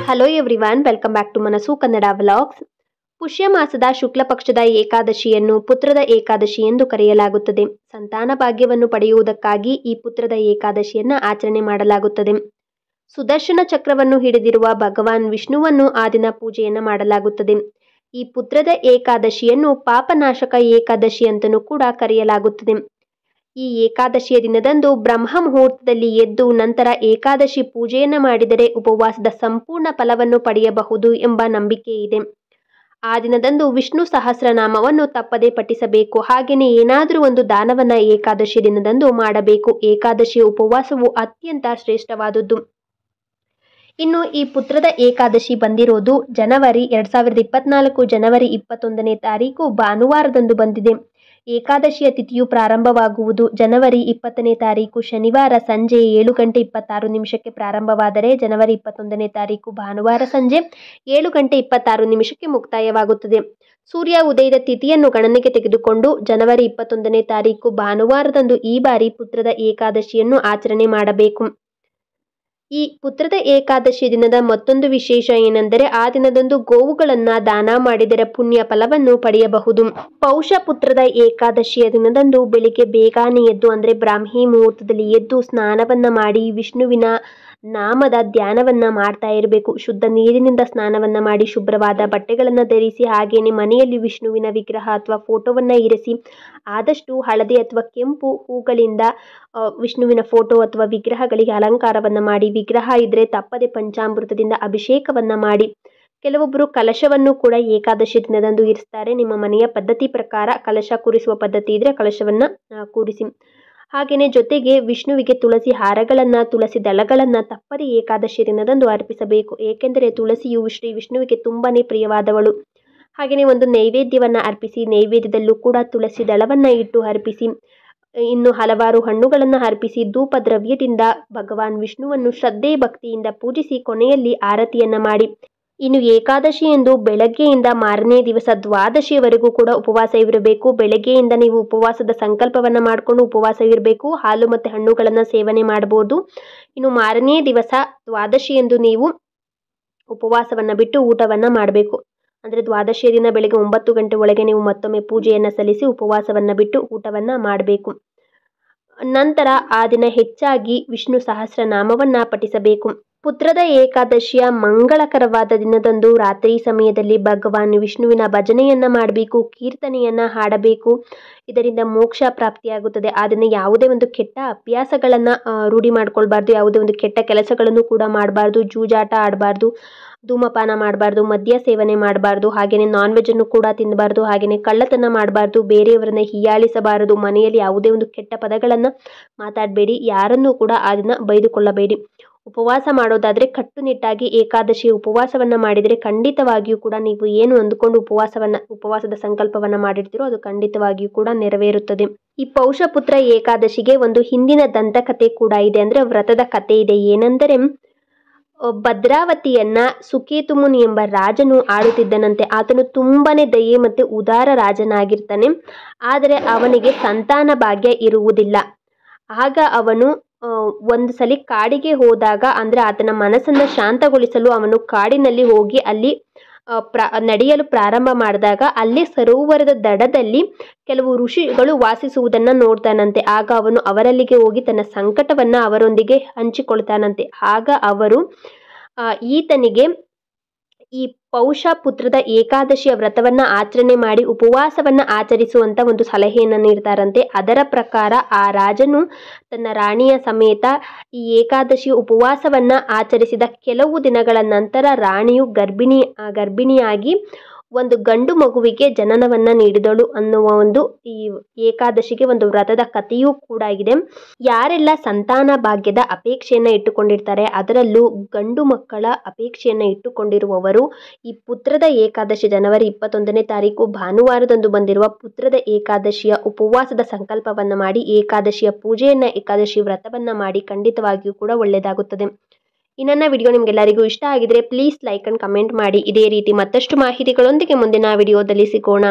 Hello everyone, welcome back to Manassu Kannada vlogs. ಪುಷ್ಯ ಮಾಸದ ಶುಕ್ಲ ಪಕ್ಷದ ಏಕಾದಶಿಯನ್ನು ಪುತ್ರದ ಏಕಾದಶಿ ಎಂದು ಕರೆಯಲಾಗುತ್ತದೆ. ಸಂತಾನ ಭಾಗ್ಯವನ್ನು ಪಡೆಯುವುದಕ್ಕಾಗಿ ಈ ಪುತ್ರದ ಏಕಾದಶಿಯನ್ನು ಆಚರಣೆ ಮಾಡಲಾಗುತ್ತದೆ. ಸುದರ್ಶನ ಚಕ್ರವನ್ನು ಹಿಡಿದಿರುವ ಭಗವಾನ್ ವಿಷ್ಣುವನ್ನು ಆ ದಿನ ಪೂಜೆಯನ್ನು ಮಾಡಲಾಗುತ್ತದೆ. ಈ ಪುತ್ರದ ಏಕಾದಶಿಯನ್ನು ಪಾಪನಾಶಕ ಏಕಾದಶಿ ಅಂತಲೂ ಕೂಡ ಕರೆಯಲಾಗುತ್ತದೆ. ಈ ಏಕಾದಶಿಯ ದಿನದಂದು ಬ್ರಹ್ಮ ಮುಹೂರ್ತದಲ್ಲಿ ಎದ್ದು ನಂತರ ಏಕಾದಶಿ ಪೂಜೆಯನ್ನು ಮಾಡಿದರೆ ಉಪವಾಸದ ಸಂಪೂರ್ಣ ಫಲವನ್ನು ಪಡೆಯಬಹುದು ಎಂಬ ನಂಬಿಕೆ ಇದೆ. ಆ ದಿನದಂದು ವಿಷ್ಣು ಸಹಸ್ರನಾಮವನ್ನು ತಪ್ಪದೇ ಪಠಿಸಬೇಕು. ಹಾಗೆಯೇ ಏನಾದರೂ ಒಂದು ದಾನವನ್ನು ಏಕಾದಶಿ ದಿನದಂದು ಮಾಡಬೇಕು. ಏಕಾದಶಿಯ ಉಪವಾಸವು ಅತ್ಯಂತ ಶ್ರೇಷ್ಠವಾದದ್ದು. ಇನ್ನು ಈ ಪುತ್ರದ ಏಕಾದಶಿ ಬಂದಿರೋದು ಜನವರಿ 2024 ಜನವರಿ 21ನೇ ತಾರೀಕು ಭಾನುವಾರದಂದು ಬಂದಿದೆ. ಏಕಾದಶಿಯ ತಿಥಿಯು ಪ್ರಾರಂಭವಾಗುವುದು ಜನವರಿ 20ನೇ ತಾರೀಕು ಶನಿವಾರ ಸಂಜೆ 7:26 ಪ್ರಾರಂಭವಾದರೆ ಜನವರಿ 21ನೇ ತಾರೀಕು ಭಾನುವಾರ ಸಂಜೆ 7:26 ಮುಕ್ತಾಯವಾಗುತ್ತದೆ. ಸೂರ್ಯ ಉದಯದ ತಿಥಿಯನ್ನು ಗಣನೆಗೆ ತೆಗೆದುಕೊಂಡು ಜನವರಿ 21ನೇ ತಾರೀಕು ಭಾನುವಾರದಂದು ಈ ಬಾರಿ ಪುತ್ರದ ಏಕಾದಶಿಯನ್ನು ಆಚರಣೆ ಮಾಡಬೇಕು. ಈ ಪುತ್ರದ ಏಕಾದಶಿ ದಿನದ ಮತ್ತೊಂದು ವಿಶೇಷ ಏನೆಂದರೆ ಆ ದಿನದಂದು ಗೋವುಗಳನ್ನು ದಾನ ಮಾಡಿದರೆ ಪುಣ್ಯ ಫಲವನ್ನು ಪಡೆಯಬಹುದು. ಪೌಷ ಪುತ್ರದ ಏಕಾದಶಿಯ ದಿನದಂದು ಬೆಳಿಗ್ಗೆ ಬೇಗನೆ ಎದ್ದು ಅಂದರೆ ಬ್ರಾಹ್ಮಿ ಮುಹೂರ್ತದಲ್ಲಿ ಎದ್ದು ಸ್ನಾನವನ್ನ ಮಾಡಿ ವಿಷ್ಣುವಿನ ನಾಮದ ಧ್ಯಾನವನ್ನ ಮಾಡ್ತಾ ಇರಬೇಕು. ಶುದ್ಧ ನೀರಿನಿಂದ ಸ್ನಾನವನ್ನ ಮಾಡಿ ಶುಭ್ರವಾದ ಬಟ್ಟೆಗಳನ್ನು ಧರಿಸಿ ಹಾಗೇನೆ ಮನೆಯಲ್ಲಿ ವಿಷ್ಣುವಿನ ವಿಗ್ರಹ ಅಥವಾ ಫೋಟೋವನ್ನ ಇರಿಸಿ ಆದಷ್ಟು ಹಳದಿ ಅಥವಾ ಕೆಂಪು ಹೂಗಳಿಂದ ವಿಷ್ಣುವಿನ ಫೋಟೋ ಅಥವಾ ವಿಗ್ರಹಗಳಿಗೆ ಅಲಂಕಾರವನ್ನ ಮಾಡಿ, ವಿಗ್ರಹ ಇದ್ರೆ ತಪ್ಪದೆ ಪಂಚಾಮೃತದಿಂದ ಅಭಿಷೇಕವನ್ನ ಮಾಡಿ. ಕೆಲವೊಬ್ಬರು ಕಲಶವನ್ನು ಕೂಡ ಏಕಾದಶಿ ದಿನದಂದು ಇರಿಸ್ತಾರೆ. ನಿಮ್ಮ ಮನೆಯ ಪದ್ಧತಿ ಪ್ರಕಾರ ಕಲಶ ಕೂರಿಸುವ ಪದ್ಧತಿ ಇದ್ರೆ ಕಲಶವನ್ನ ಕೂರಿಸಿ. ಹಾಗೆಯೇ ಜೊತೆಗೆ ವಿಷ್ಣುವಿಗೆ ತುಳಸಿ ಹಾರಗಳನ್ನ ತುಳಸಿ ದಳಗಳನ್ನ ತಪ್ಪದೆ ಏಕಾದಶಿ ದಿನದಂದು ಅರ್ಪಿಸಬೇಕು. ಏಕೆಂದರೆ ತುಳಸಿಯು ಶ್ರೀ ವಿಷ್ಣುವಿಗೆ ತುಂಬಾನೇ ಪ್ರಿಯವಾದವಳು. ಹಾಗೆಯೇ ಒಂದು ನೈವೇದ್ಯವನ್ನ ಅರ್ಪಿಸಿ, ನೈವೇದ್ಯದಲ್ಲೂ ಕೂಡ ತುಳಸಿ ದಳವನ್ನ ಇಟ್ಟು ಅರ್ಪಿಸಿ. ಇನ್ನು ಹಲವಾರು ಹಣ್ಣುಗಳನ್ನು ಅರ್ಪಿಸಿ ಧೂಪ ದ್ರವ್ಯದಿಂದ ಭಗವಾನ್ ವಿಷ್ಣುವನ್ನು ಶ್ರದ್ಧೆ ಭಕ್ತಿಯಿಂದ ಪೂಜಿಸಿ ಕೊನೆಯಲ್ಲಿ ಆರತಿಯನ್ನ ಮಾಡಿ. ಇನ್ನು ಏಕಾದಶಿ ಎಂದು ಬೆಳಗ್ಗೆಯಿಂದ ಮಾರನೇ ದಿವಸ ದ್ವಾದಶಿಯವರೆಗೂ ಕೂಡ ಉಪವಾಸ ಇರಬೇಕು. ಬೆಳಗ್ಗೆಯಿಂದ ನೀವು ಉಪವಾಸದ ಸಂಕಲ್ಪವನ್ನ ಮಾಡಿಕೊಂಡು ಉಪವಾಸ ಇರಬೇಕು. ಹಾಲು ಮತ್ತು ಹಣ್ಣುಗಳನ್ನು ಸೇವನೆ ಮಾಡಬಹುದು. ಇನ್ನು ಮಾರನೇ ದಿವಸ ದ್ವಾದಶಿ ಎಂದು ನೀವು ಉಪವಾಸವನ್ನ ಬಿಟ್ಟು ಊಟವನ್ನ ಮಾಡಬೇಕು. ಅಂದರೆ ದ್ವಾದಶಿಯ ದಿನ ಬೆಳಗ್ಗೆ 9 ಗಂಟೆ ಒಳಗೆ ನೀವು ಮತ್ತೊಮ್ಮೆ ಪೂಜೆಯನ್ನು ಸಲ್ಲಿಸಿ ಉಪವಾಸವನ್ನು ಬಿಟ್ಟು ಊಟವನ್ನು ಮಾಡಬೇಕು. ನಂತರ ಆ ದಿನ ಹೆಚ್ಚಾಗಿ ವಿಷ್ಣು ಸಹಸ್ರನಾಮವನ್ನು ಪಠಿಸಬೇಕು. ಪುತ್ರದ ಏಕಾದಶಿಯ ಮಂಗಳಕರವಾದ ದಿನದಂದು ರಾತ್ರಿ ಸಮಯದಲ್ಲಿ ಭಗವಾನ್ ವಿಷ್ಣುವಿನ ಭಜನೆಯನ್ನ ಮಾಡಬೇಕು, ಕೀರ್ತನೆಯನ್ನ ಹಾಡಬೇಕು. ಇದರಿಂದ ಮೋಕ್ಷ ಪ್ರಾಪ್ತಿಯಾಗುತ್ತದೆ. ಆ ದಿನ ಯಾವುದೇ ಒಂದು ಕೆಟ್ಟ ಅಭ್ಯಾಸಗಳನ್ನು ರೂಢಿ ಮಾಡ್ಕೊಳ್ಬಾರ್ದು. ಯಾವುದೇ ಒಂದು ಕೆಟ್ಟ ಕೆಲಸಗಳನ್ನು ಕೂಡ ಮಾಡಬಾರ್ದು. ಜೂಜಾಟ ಆಡಬಾರ್ದು, ಧೂಮಪಾನ ಮಾಡಬಾರ್ದು, ಮದ್ಯ ಸೇವನೆ ಮಾಡಬಾರ್ದು, ಹಾಗೆಯೇ ನಾನ್ ವೆಜ್ ಅನ್ನು ಕೂಡ ತಿನ್ನಬಾರ್ದು, ಹಾಗೆಯೇ ಕಳ್ಳತನ ಮಾಡಬಾರ್ದು, ಬೇರೆಯವರನ್ನ ಹೀಯಾಳಿಸಬಾರದು, ಮನೆಯಲ್ಲಿ ಯಾವುದೇ ಒಂದು ಕೆಟ್ಟ ಪದಗಳನ್ನು ಮಾತಾಡಬೇಡಿ, ಯಾರನ್ನೂ ಕೂಡ ಆ ದಿನ ಬೈದುಕೊಳ್ಳಬೇಡಿ. ಉಪವಾಸ ಮಾಡೋದಾದ್ರೆ ಕಟ್ಟುನಿಟ್ಟಾಗಿ ಏಕಾದಶಿ ಉಪವಾಸವನ್ನ ಮಾಡಿದರೆ ಖಂಡಿತವಾಗಿಯೂ ಕೂಡ ನೀವು ಏನು ಅಂದುಕೊಂಡು ಉಪವಾಸದ ಸಂಕಲ್ಪವನ್ನ ಮಾಡಿರ್ತೀರೋ ಅದು ಖಂಡಿತವಾಗಿಯೂ ಕೂಡ ನೆರವೇರುತ್ತದೆ. ಈ ಪೌಷಪುತ್ರ ಏಕಾದಶಿಗೆ ಒಂದು ಹಿಂದಿನ ದಂತಕಥೆ ಕೂಡ ಇದೆ, ಅಂದ್ರೆ ವ್ರತದ ಕಥೆ ಇದೆ. ಏನೆಂದರೆ ಭದ್ರಾವತಿಯನ್ನ ಸುಕೇತುಮುನಿ ಎಂಬ ರಾಜನು ಆಳುತ್ತಿದ್ದನಂತೆ. ಆತನು ತುಂಬಾನೇ ದಯೆ ಮತ್ತೆ ಉದಾರ ರಾಜನಾಗಿರ್ತಾನೆ. ಆದರೆ ಅವನಿಗೆ ಸಂತಾನ ಭಾಗ್ಯ ಇರುವುದಿಲ್ಲ. ಆಗ ಅವನು ಒಂದು ಸಲ ಕಾಡಿಗೆ ಹೋದಾಗ ಅಂದ್ರೆ ಆತನ ಮನಸ್ಸನ್ನ ಶಾಂತಗೊಳಿಸಲು ಅವನು ಕಾಡಿನಲ್ಲಿ ಹೋಗಿ ಅಲ್ಲಿ ನಡೆಯಲು ಪ್ರಾರಂಭ ಮಾಡಿದಾಗ ಅಲ್ಲಿ ಸರೋವರದ ದಡದಲ್ಲಿ ಕೆಲವು ಋಷಿಗಳು ವಾಸಿಸುವುದನ್ನ ನೋಡ್ತಾನಂತೆ. ಆಗ ಅವನು ಅವರಲ್ಲಿಗೆ ಹೋಗಿ ತನ್ನ ಸಂಕಟವನ್ನ ಅವರೊಂದಿಗೆ ಹಂಚಿಕೊಳ್ತಾನಂತೆ. ಆಗ ಅವರು ಈತನಿಗೆ ಈ ಪೌಷ ಪುತ್ರದ ಏಕಾದಶಿಯ ವ್ರತವನ್ನ ಆಚರಣೆ ಮಾಡಿ ಉಪವಾಸವನ್ನ ಆಚರಿಸುವಂತ ಒಂದು ಸಲಹೆಯನ್ನು ನೀಡ್ತಾರಂತೆ. ಅದರ ಪ್ರಕಾರ ಆ ರಾಜನು ತನ್ನ ರಾಣಿಯ ಸಮೇತ ಈ ಏಕಾದಶಿಯ ಉಪವಾಸವನ್ನ ಆಚರಿಸಿದ ಕೆಲವು ದಿನಗಳ ನಂತರ ರಾಣಿಯು ಗರ್ಭಿಣಿಯಾಗಿ ಒಂದು ಗಂಡು ಮಗುವಿಗೆ ಜನನವನ್ನ ನೀಡಿದಳು ಅನ್ನುವ ಒಂದು ಈ ಏಕಾದಶಿಗೆ ಒಂದು ವ್ರತದ ಕಥೆಯೂ ಕೂಡ ಇದೆ. ಯಾರೆಲ್ಲ ಸಂತಾನ ಭಾಗ್ಯದ ಅಪೇಕ್ಷೆಯನ್ನ ಇಟ್ಟುಕೊಂಡಿರ್ತಾರೆ, ಅದರಲ್ಲೂ ಗಂಡು ಮಕ್ಕಳ ಅಪೇಕ್ಷೆಯನ್ನ ಇಟ್ಟುಕೊಂಡಿರುವವರು ಈ ಪುತ್ರದ ಏಕಾದಶಿ ಜನವರಿ 21ನೇ ತಾರೀಕು ಭಾನುವಾರದಂದು ಬಂದಿರುವ ಪುತ್ರದ ಏಕಾದಶಿಯ ಉಪವಾಸದ ಸಂಕಲ್ಪವನ್ನ ಮಾಡಿ ಏಕಾದಶಿಯ ಪೂಜೆಯನ್ನ ಏಕಾದಶಿ ವ್ರತವನ್ನ ಮಾಡಿ ಖಂಡಿತವಾಗಿಯೂ ಕೂಡ ಒಳ್ಳೆಯದಾಗುತ್ತದೆ. ಈ ನನ್ನ ವಿಡಿಯೋ ನಿಮಗೆಲ್ಲರಿಗೂ ಇಷ್ಟ ಆಗಿದ್ರೆ ಪ್ಲೀಸ್ ಲೈಕ್ ಅಂಡ್ ಕಮೆಂಟ್ ಮಾಡಿ. ಇದೇ ರೀತಿ ಮತ್ತಷ್ಟು ಮಾಹಿತಿಗಳೊಂದಿಗೆ ಮುಂದಿನ ವಿಡಿಯೋದಲ್ಲಿ ಸಿಗೋಣ.